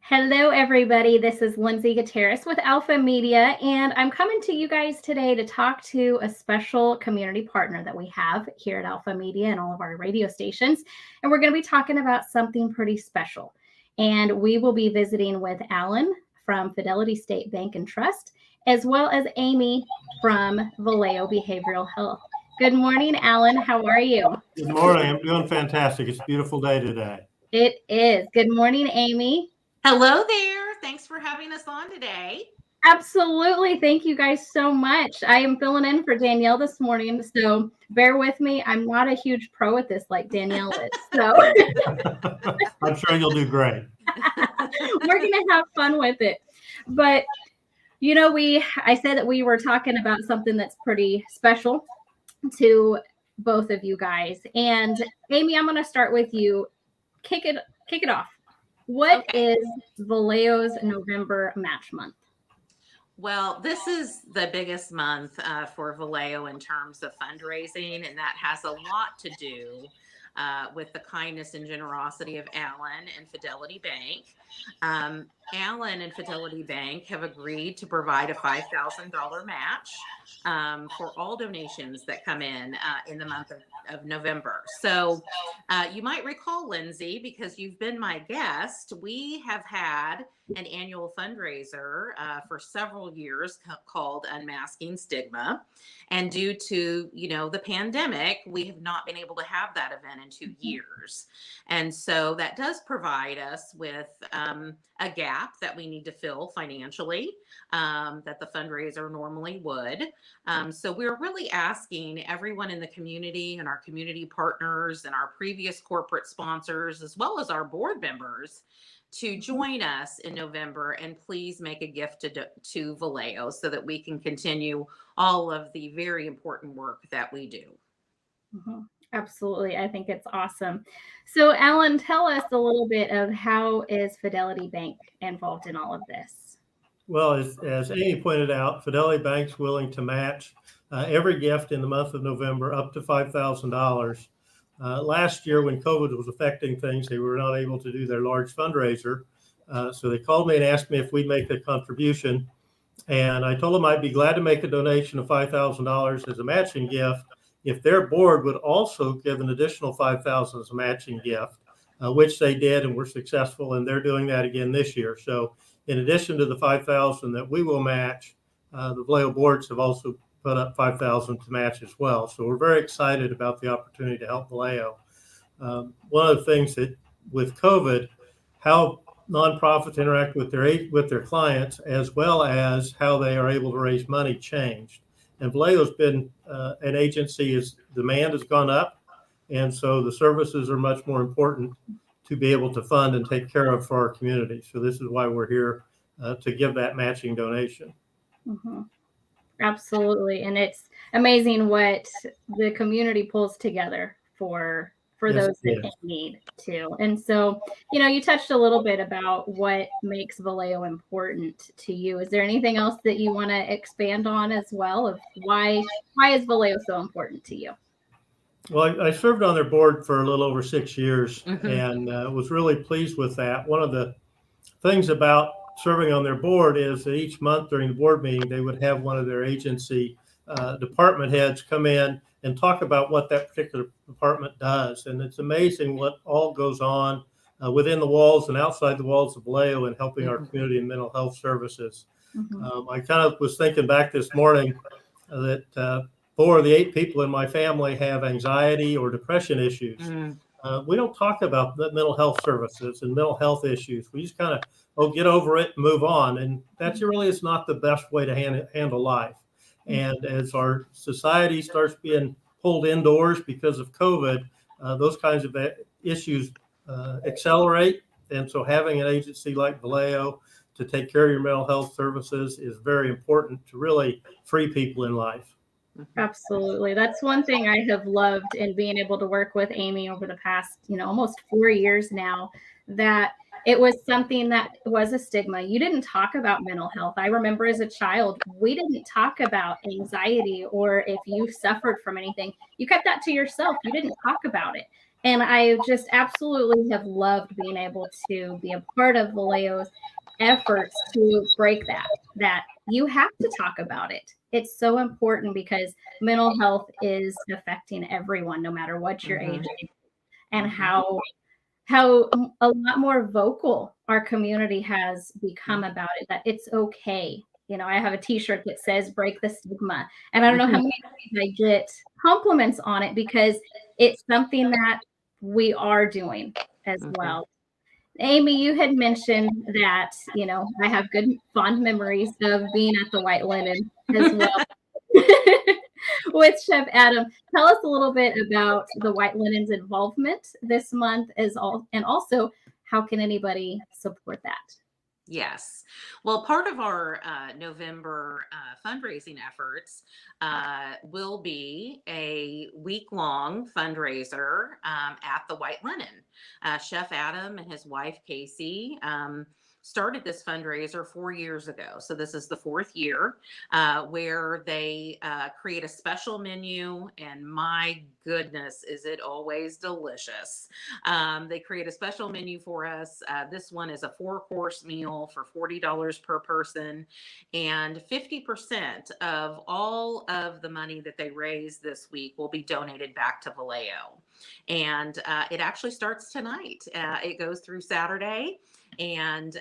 Hello, everybody. This is Lindsay Gutierrez with Alpha Media, and I'm coming to you guys today to talk to a special community partner that we have here at Alpha Media and all of our radio stations. And we're going to be talking about something pretty special. And we will be visiting with Allan from Fidelity Bank and Trust, as well as Aimee from Valeo Behavioral Health. Good morning, Allan. How are you? Good morning. I'm doing fantastic. It's a beautiful day today. It is. Good morning, Aimee. Hello there. Thanks for having us on today. Absolutely. Thank you guys so much. I am filling in for Danielle this morning, so bear with me. I'm not a huge pro at this like Danielle is, so I'm sure you'll do great. We're going to have fun with it. But, I said that we were talking about something that's pretty special to both of you guys. And Aimee, I'm going to start with you. Kick it off. What is Valeo's November match month? Well, this is the biggest month for Valeo in terms of fundraising, and that has a lot to do with the kindness and generosity of Allan and Fidelity Bank. Allan and Fidelity Bank have agreed to provide a $5,000 match for all donations that come in the month of November. So you might recall, Lindsay, because you've been my guest, we have had an annual fundraiser for several years called Unmasking Stigma. And due to, the pandemic, we have not been able to have that event in 2 years. And so that does provide us with a gap that we need to fill financially that the fundraiser normally would. So we're really asking everyone in the community and our community partners and our previous corporate sponsors, as well as our board members, to join us in November and please make a gift to Valeo so that we can continue all of the very important work that we do. Mm-hmm. Absolutely. I think it's awesome. So Allan, tell us a little bit of how is Fidelity Bank involved in all of this? Well, as Aimee pointed out, Fidelity Bank's willing to match every gift in the month of November up to $5,000. Last year, when COVID was affecting things, they were not able to do their large fundraiser. So they called me and asked me if we'd make a contribution. And I told them I'd be glad to make a donation of $5,000 as a matching gift if their board would also give an additional $5,000 as a matching gift, which they did and were successful. And they're doing that again this year. So in addition to the $5,000 that we will match, the Valeo boards have also put up $5,000 to match as well. So we're very excited about the opportunity to help Valeo. One of the things that with COVID, how nonprofits interact with their clients, as well as how they are able to raise money, changed. And Valeo's been an agency as demand has gone up, and so the services are much more important to be able to fund and take care of for our community. So this is why we're here to give that matching donation. Mm-hmm. Absolutely. And it's amazing what the community pulls together for those that need to. And so, you touched a little bit about what makes Valeo important to you. Is there anything else that you want to expand on as well of why is Valeo so important to you? Well, I served on their board for a little over 6 years and was really pleased with that. One of the things about serving on their board is that each month during the board meeting, they would have one of their agency department heads come in and talk about what that particular department does. And it's amazing what all goes on within the walls and outside the walls of Valeo in helping our community and mental health services. I kind of was thinking back this morning that 4 of the 8 people in my family have anxiety or depression issues. We don't talk about the mental health services and mental health issues. We just kind of, get over it and move on. And that really is not the best way to handle life. And as our society starts being pulled indoors because of COVID, those kinds of issues accelerate. And so having an agency like Valeo to take care of your mental health services is very important to really free people in life. Absolutely. That's one thing I have loved in being able to work with Aimee over the past, almost 4 years now, that it was something that was a stigma. You didn't talk about mental health. I remember as a child, we didn't talk about anxiety or if you suffered from anything. You kept that to yourself. You didn't talk about it. And I just absolutely have loved being able to be a part of Valeo's efforts to break that you have to talk about it. It's so important because mental health is affecting everyone, no matter what your age is, and how a lot more vocal our community has become about it, that it's okay. You know, I have a t-shirt that says break the stigma, and I don't know how many times I get compliments on it because it's something that we are doing as well. Aimee, you had mentioned that, you know, I have good fond memories of being at the White Linen as well with Chef Adam. Tell us a little bit about the White Linen's involvement this month and also how can anybody support that? Yes. Well, part of our November fundraising efforts will be a week-long fundraiser at the White Linen. Chef Adam and his wife, Casey, started this fundraiser 4 years ago. So this is the fourth year where they create a special menu. And my goodness, is it always delicious. They create a special menu for us. This one is a 4-course meal for $40 per person. And 50% of all of the money that they raise this week will be donated back to Valeo. And it actually starts tonight. It goes through Saturday. And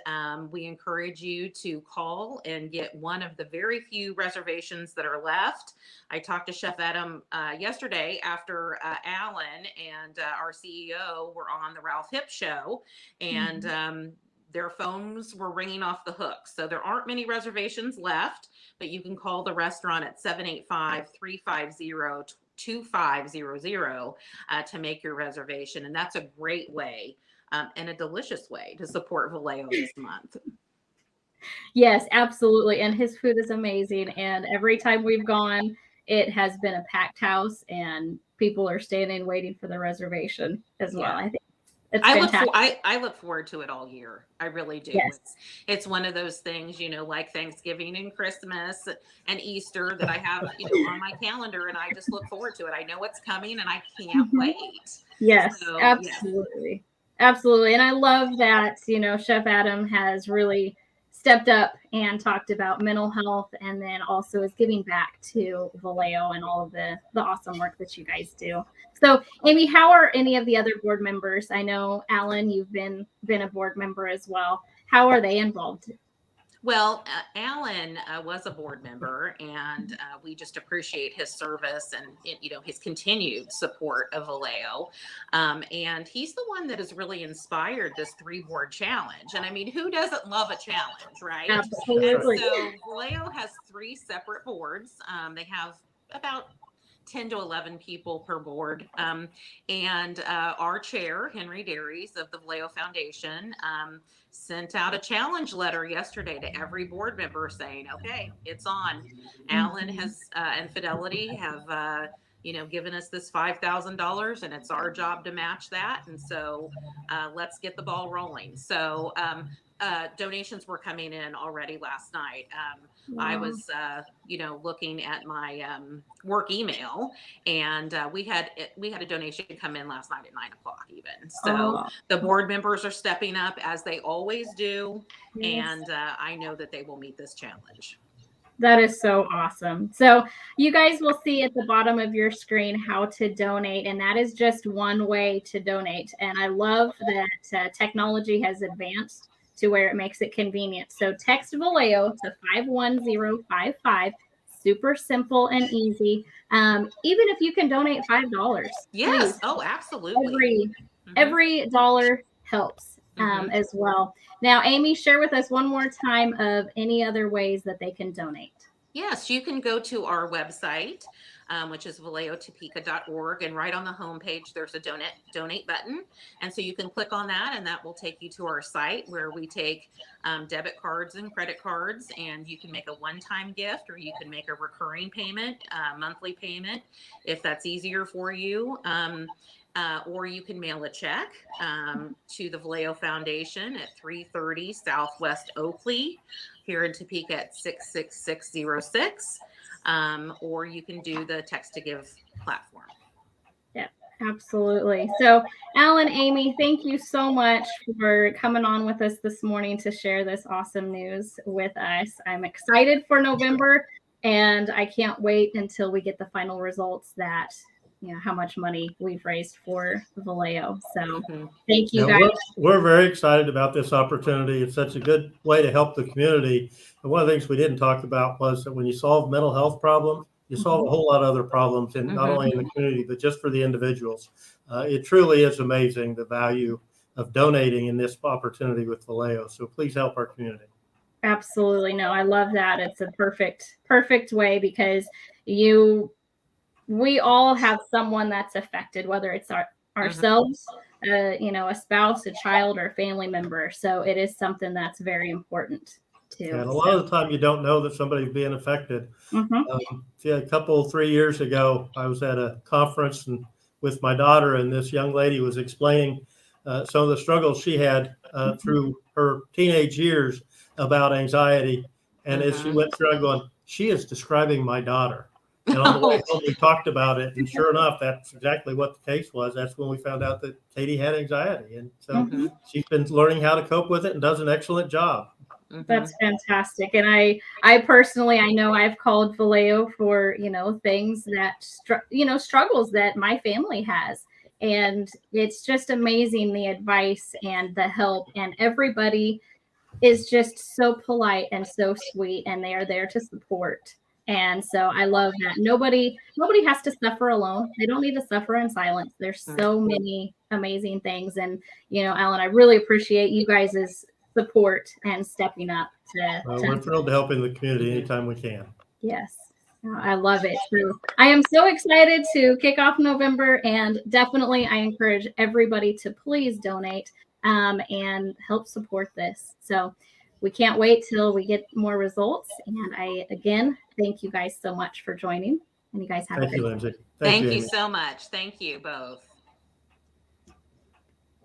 we encourage you to call and get one of the very few reservations that are left. I talked to Chef Adam yesterday after Allan and our CEO were on the Ralph Hip show, and their phones were ringing off the hook. So there aren't many reservations left, but you can call the restaurant at 785-350-2500 to make your reservation. And that's a great way and a delicious way to support Valeo this month. Yes, absolutely. And his food is amazing. And every time we've gone, it has been a packed house and people are standing waiting for the reservation as well. I think it's fantastic. I look forward to it all year. I really do. Yes. It's one of those things, you know, like Thanksgiving and Christmas and Easter that I have, you know, on my calendar, and I just look forward to it. I know it's coming and I can't wait. Yes, So, absolutely. Absolutely. And I love that, you know, Chef Adam has really stepped up and talked about mental health and then also is giving back to Valeo and all of the awesome work that you guys do. So, Aimee, how are any of the other board members? I know, Allan, you've been a board member as well. How are they involved? Well, Allan was a board member, and we just appreciate his service and you know his continued support of Valeo. And he's the one that has really inspired this 3-board challenge. And I mean, who doesn't love a challenge, right? Absolutely. And so Valeo has 3 separate boards. They have about 10 to 11 people per board. And our chair, Henry Dairies of the Valeo Foundation, sent out a challenge letter yesterday to every board member saying, okay, it's on. Allan has and Fidelity have you know, given us this $5,000 and it's our job to match that. And so let's get the ball rolling. So donations were coming in already last night. I was, you know, looking at my work email, and we had a donation come in last night at 9 o'clock even. So the board members are stepping up as they always do, and I know that they will meet this challenge. That is so awesome. So you guys will see at the bottom of your screen how to donate, and that is just one way to donate. And I love that technology has advanced to where it makes it convenient. So text Valeo to 51055. Super simple and easy. Even if you can donate $5, yes, please. oh, absolutely. Every dollar helps as well. Now, Aimee, share with us one more time of any other ways that they can donate. Yes, you can go to our website, which is valeotopeka.org, and right on the homepage, there's a donate button. And so you can click on that, and that will take you to our site where we take debit cards and credit cards, and you can make a one-time gift, or you can make a recurring payment, monthly payment, if that's easier for you. Or you can mail a check to the Valeo Foundation at 330 Southwest Oakley here in Topeka at 66606. Or you can do the text to give platform. Yeah, Absolutely. So, Allan, Aimee, thank you so much for coming on with us this morning to share this awesome news with us. I'm excited for November, and I can't wait until we get the final results that, how much money we've raised for Valeo. So, thank you Yeah, guys. we're very excited about this opportunity. It's such a good way to help the community. And one of the things we didn't talk about was that when you solve mental health problems, you solve a whole lot of other problems, and not only in the community, but just for the individuals. It truly is amazing the value of donating in this opportunity with Valeo. So please help our community. Absolutely. No, I love that. It's a perfect way because we all have someone that's affected, whether it's ourselves, a spouse, a child, or a family member. So it is something that's very important too. And a lot of the time you don't know that somebody's being affected. A 3 years ago, I was at a conference and with my daughter, and this young lady was explaining some of the struggles she had through her teenage years about anxiety. And as she went through, I'm going, she is describing my daughter. And on the way home, we talked about it. And sure enough, that's exactly what the case was. That's when we found out that Katie had anxiety. And so she's been learning how to cope with it and does an excellent job. That's fantastic. And I personally, I know I've called Valeo for, things that, struggles that my family has. And it's just amazing the advice and the help, and everybody is just so polite and so sweet, and they are there to support. And so I love that nobody has to suffer alone. They don't need to suffer in silence. There's so many amazing things. And Allan, I really appreciate you guys' support and stepping up We're thrilled to help in the community anytime we can. Yes. I love it. So I am so excited to kick off November, and definitely I encourage everybody to please donate and help support this. So we can't wait till we get more results. And I, again, thank you guys so much for joining. And you guys have a Thank great you, day. Lindsay. Thank you Amy. so much. Thank you both.